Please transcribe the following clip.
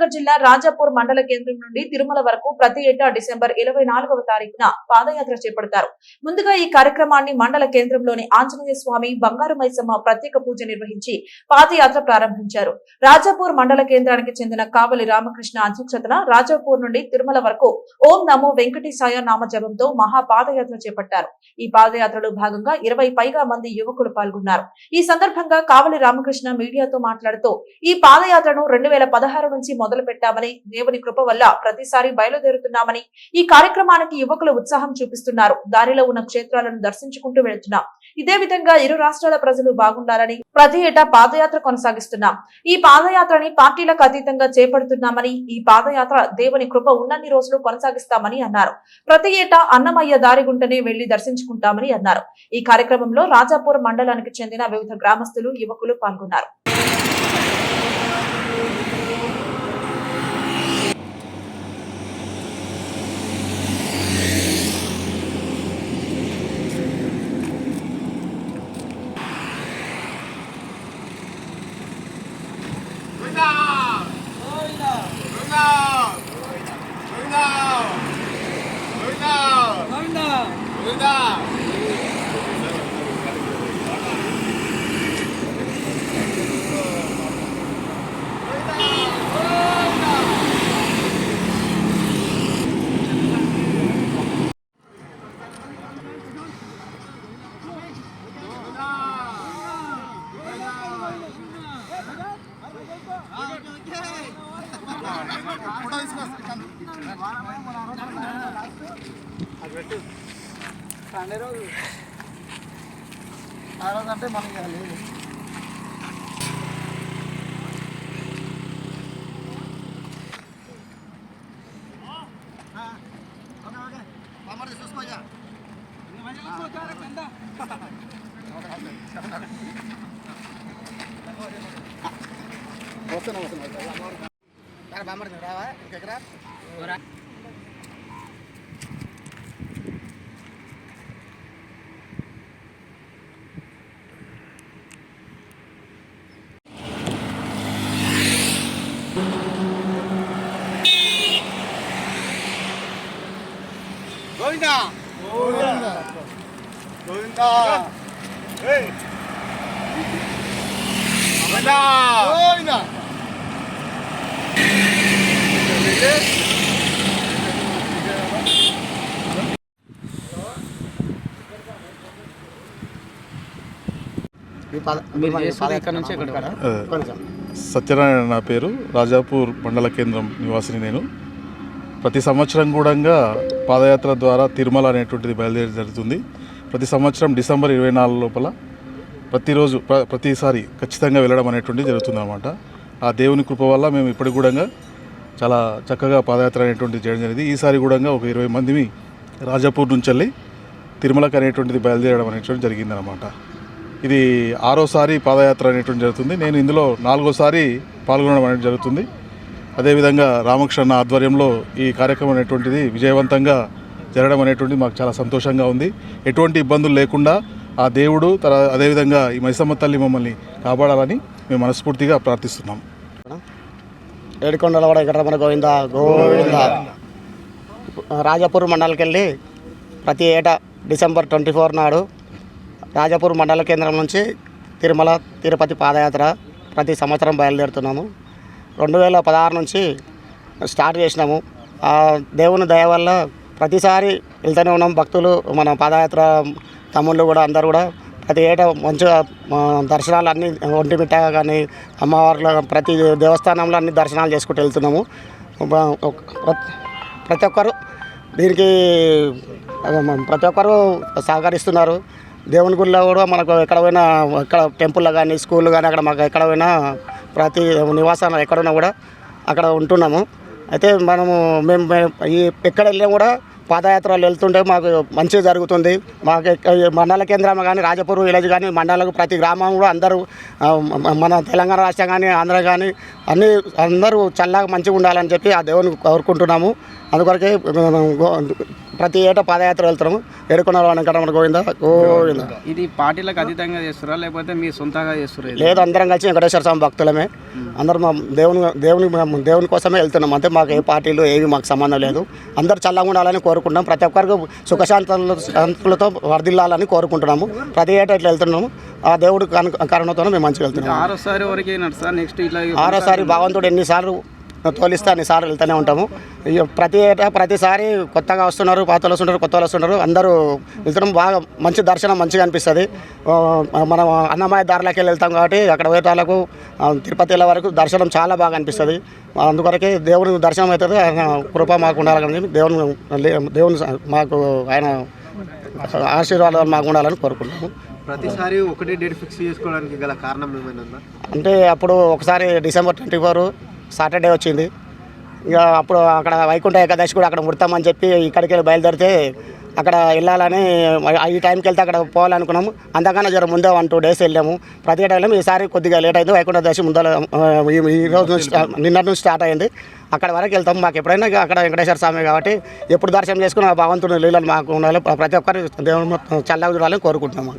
కరీంనగర్ జిల్లా రాజాపూర్ మండల కేంద్రం నుండి తిరుమల వరకు ప్రతి ఏటా డిసెంబర్ 24వ తారీఖున పాదయాత్ర చేపడతారు. ముందుగా ఈ కార్యక్రమాన్ని మండల కేంద్రంలోని ఆంజనేయ స్వామి, బంగారు మైసమ్మ ప్రత్యేక పూజ నిర్వహించి పాదయాత్ర ప్రారంభించారు. రాజాపూర్ మండల కేంద్రానికి చెందిన కావలి రామకృష్ణ అధ్యక్షతన రాజాపూర్ నుండి తిరుమల వరకు ఓం నమో వెంకటేశాయ నామజపంతో మహా పాదయాత్ర చేపట్టారు. ఈ పాదయాత్రలో భాగంగా 20 పైగా మంది యువకులు పాల్గొన్నారు. ఈ సందర్భంగా కావలి రామకృష్ణ మీడియాతో మాట్లాడుతూ ఈ పాదయాత్రను 2016 నుంచి మొదలు పెట్టామని, దేవుని కృప వల్ల ప్రతిసారి బయలుదేరుతున్నామని, ఈ కార్యక్రమానికి యువకులు ఉత్సాహం చూపిస్తున్నారు. దారిలో ఉన్న క్షేత్రాలను దర్శించుకుంటూ వెళ్తున్నాం. ఇదే విధంగా ఇరు రాష్ట్రాల ప్రజలు బాగుండాలని ప్రతి ఏటా పాదయాత్ర కొనసాగిస్తున్నాం. ఈ పాదయాత్రని పార్టీలకు అతీతంగా చేపడుతున్నామని, ఈ పాదయాత్ర దేవుని కృప ఉన్నన్ని రోజులు కొనసాగిస్తామని అన్నారు. ప్రతి ఏటా అన్నమయ్య దారిగుంటనే వెళ్లి దర్శించుకుంటామని అన్నారు. ఈ కార్యక్రమంలో రాజాపూర్ మండలానికి చెందిన వివిధ గ్రామస్తులు, యువకులు పాల్గొన్నారు. అంటే మనకి లేదు. రావా ఇంకెక్కడ గోవిందా గోవిందా గోవిందా గోవిందా గోవిందా. సత్యనారాయణ నా పేరు. రాజాపూర్ మండల కేంద్రం నివాసిని నేను. ప్రతి సంవత్సరం కూడా పాదయాత్ర ద్వారా తిరుమల అనేటువంటిది బయలుదేరి జరుగుతుంది. ప్రతి సంవత్సరం డిసెంబర్ 24 లోపల ప్రతిరోజు ప్రతిసారి ఖచ్చితంగా వెళ్ళడం అనేటువంటిది జరుగుతుంది అన్నమాట. ఆ దేవుని కృప వల్ల మేము ఇప్పటికి కూడా చాలా చక్కగా పాదయాత్ర అనేటువంటిది చేయడం జరిగింది. ఈసారి కూడా ఒక 20 మందిని రాజాపూర్ నుంచి వెళ్ళి తిరుమలకి అనేటువంటిది బయలుదేరడం అనేటువంటిది జరిగిందనమాట. ఇది 6వసారి పాదయాత్ర అనేటువంటి జరుగుతుంది. నేను ఇందులో 4వసారి పాల్గొనడం అనేది జరుగుతుంది. అదేవిధంగా రామకృష్ణ ఆధ్వర్యంలో ఈ కార్యక్రమం అనేటువంటిది విజయవంతంగా జరగడం అనేటువంటిది మాకు చాలా సంతోషంగా ఉంది. ఎటువంటి ఇబ్బందులు లేకుండా ఆ దేవుడు అదేవిధంగా ఈ మైసమ్మ తల్లి మమ్మల్ని కాపాడాలని మేము మనస్ఫూర్తిగా ప్రార్థిస్తున్నాం. ఏడుకొండల వెంకటరమణ గోవిందా గోవిందా. రాజాపూర్ మండలికి వెళ్ళి ప్రతి ఏటా డిసెంబర్ 24 నాడు రాజాపూర్ మండల కేంద్రం నుంచి తిరుమల తిరుపతి పాదయాత్ర ప్రతి సంవత్సరం బయలుదేరుతున్నాము. 2016 నుంచి స్టార్ట్ చేసినాము. ఆ దేవుని దయ వల్ల ప్రతిసారి వెళ్తూనే ఉన్నాం. భక్తులు మన పాదయాత్ర తమ్ముళ్ళు కూడా అందరూ కూడా ప్రతి ఏటా మంచిగా దర్శనాలు అన్నీ ఒంటిమిట్ట కానీ అమ్మవార్ల ప్రతి దేవస్థానంలో అన్ని దర్శనాలు చేసుకుంటూ వెళ్తున్నాము. ప్రతి ఒక్కరు దీనికి ప్రతి ఒక్కరు సహకరిస్తున్నారు. దేవుని గుడిలో కూడా మనకు ఎక్కడ పోయినా ఎక్కడ టెంపుల్లో కానీ స్కూళ్ళు కానీ అక్కడ మాకు ఎక్కడ పోయినా ప్రతి నివాసాలు ఎక్కడున్నా కూడా అక్కడ ఉంటున్నాము. అయితే మేము ఎక్కడ వెళ్ళినా కూడా పాదయాత్రలు వెళ్తుంటే మాకు మంచిగా జరుగుతుంది. మాకు మండల కేంద్రం కానీ రాజపూర్ విలేజ్ కానీ మండలకు ప్రతి గ్రామంలో అందరూ మన తెలంగాణ రాష్ట్రం కానీ ఆంధ్ర కానీ అందరూ చల్లగా మంచిగా ఉండాలని చెప్పి ఆ దేవుని కోరుకుంటున్నాము. అందుకొరకే ప్రతి ఏటా పాదయాత్ర వెళ్తున్నాము. ఏడుకొండ వెంకటరమణ గోవింద గోవింద. ఇది పార్టీలకు అతీతంగా చేస్తారా లేకపోతే మీ సొంతంగా చేస్తారా? లేదు, అందరం కలిసి వెంకటేశ్వర స్వామి భక్తులమే. అందరూ మా దేవుని కోసమే వెళ్తున్నాం. అంతే, మాకు ఏ పార్టీలు ఏవి మాకు సంబంధం లేదు. అందరూ చల్లగా ఉండాలని కోరుకుంటున్నాం. ప్రతి ఒక్కరికి సుఖశాంతులతో వర్ధిల్లాలని కోరుకుంటున్నాము. ప్రతి ఏటా ఇట్లా వెళ్తున్నాము. ఆ దేవుడు కారణంతో మేము మంచిగా వెళ్తున్నాము. ఆరోసారి వరకే నడుస్తా నెక్స్ట్ ఇట్లా ఆరోసారి భగవంతుడు ఎన్నిసార్లు తోలిస్తే అన్నిసార్లు వెళ్తూనే ఉంటాము. ప్రతి ఏటా ప్రతిసారి కొత్తగా వస్తున్నారు, పాత వాళ్ళు వస్తున్నారు, కొత్త వాళ్ళు వస్తున్నారు. అందరూ వెళ్తున్నాం. బాగా మంచి దర్శనం మంచిగా అనిపిస్తుంది. మనం అన్నమయ్య దారిలోకి వెళ్తాం కాబట్టి అక్కడ వేటాలకు తిరుపతి వెళ్ళే వరకు దర్శనం చాలా బాగా అనిపిస్తుంది. అందుకొరకే దేవుని దర్శనం అవుతుంది. ఆయన కృప మాకు ఉండాలని దేవుని మాకు ఆయన ఆశీర్వాదాలు మాకు ఉండాలని కోరుకుంటున్నాము. ప్రతిసారి ఒకటే డేట్ ఫిక్స్ చేసుకోవడానికి గల కారణం ఏమైనా ఉందా? అంటే అప్పుడు ఒకసారి డిసెంబర్ 24 సాటర్డే వచ్చింది. ఇక అప్పుడు అక్కడ వైకుంఠ ఏకాదశి కూడా అక్కడ ముడతామని చెప్పి ఇక్కడికి వెళ్ళి బయలుదేరితే అక్కడ వెళ్ళాలని ఈ టైంకి వెళ్తే అక్కడ పోవాలనుకున్నాము. అంతకన్నా జర ముందే 1-2 days వెళ్ళాము. ప్రతి ఏటా వెళ్ళాము. ఈసారి కొద్దిగా లేట్ అయింది. వైకుంఠ ఏకాదశి ముందర ఈ రోజు నుంచి నిన్నటి నుంచి స్టార్ట్ అయింది. అక్కడ వరకు వెళ్తాము. మాకు ఎప్పుడైనా అక్కడ వెంకటేశ్వర స్వామి కాబట్టి ఎప్పుడు దర్శనం చేసుకుని ఆ భగవంతుని లీలలు మాకు ఉండాలి. ప్రతి ఒక్కరు దేవుని చల్లగా చూడాలని కోరుకుంటున్నాము.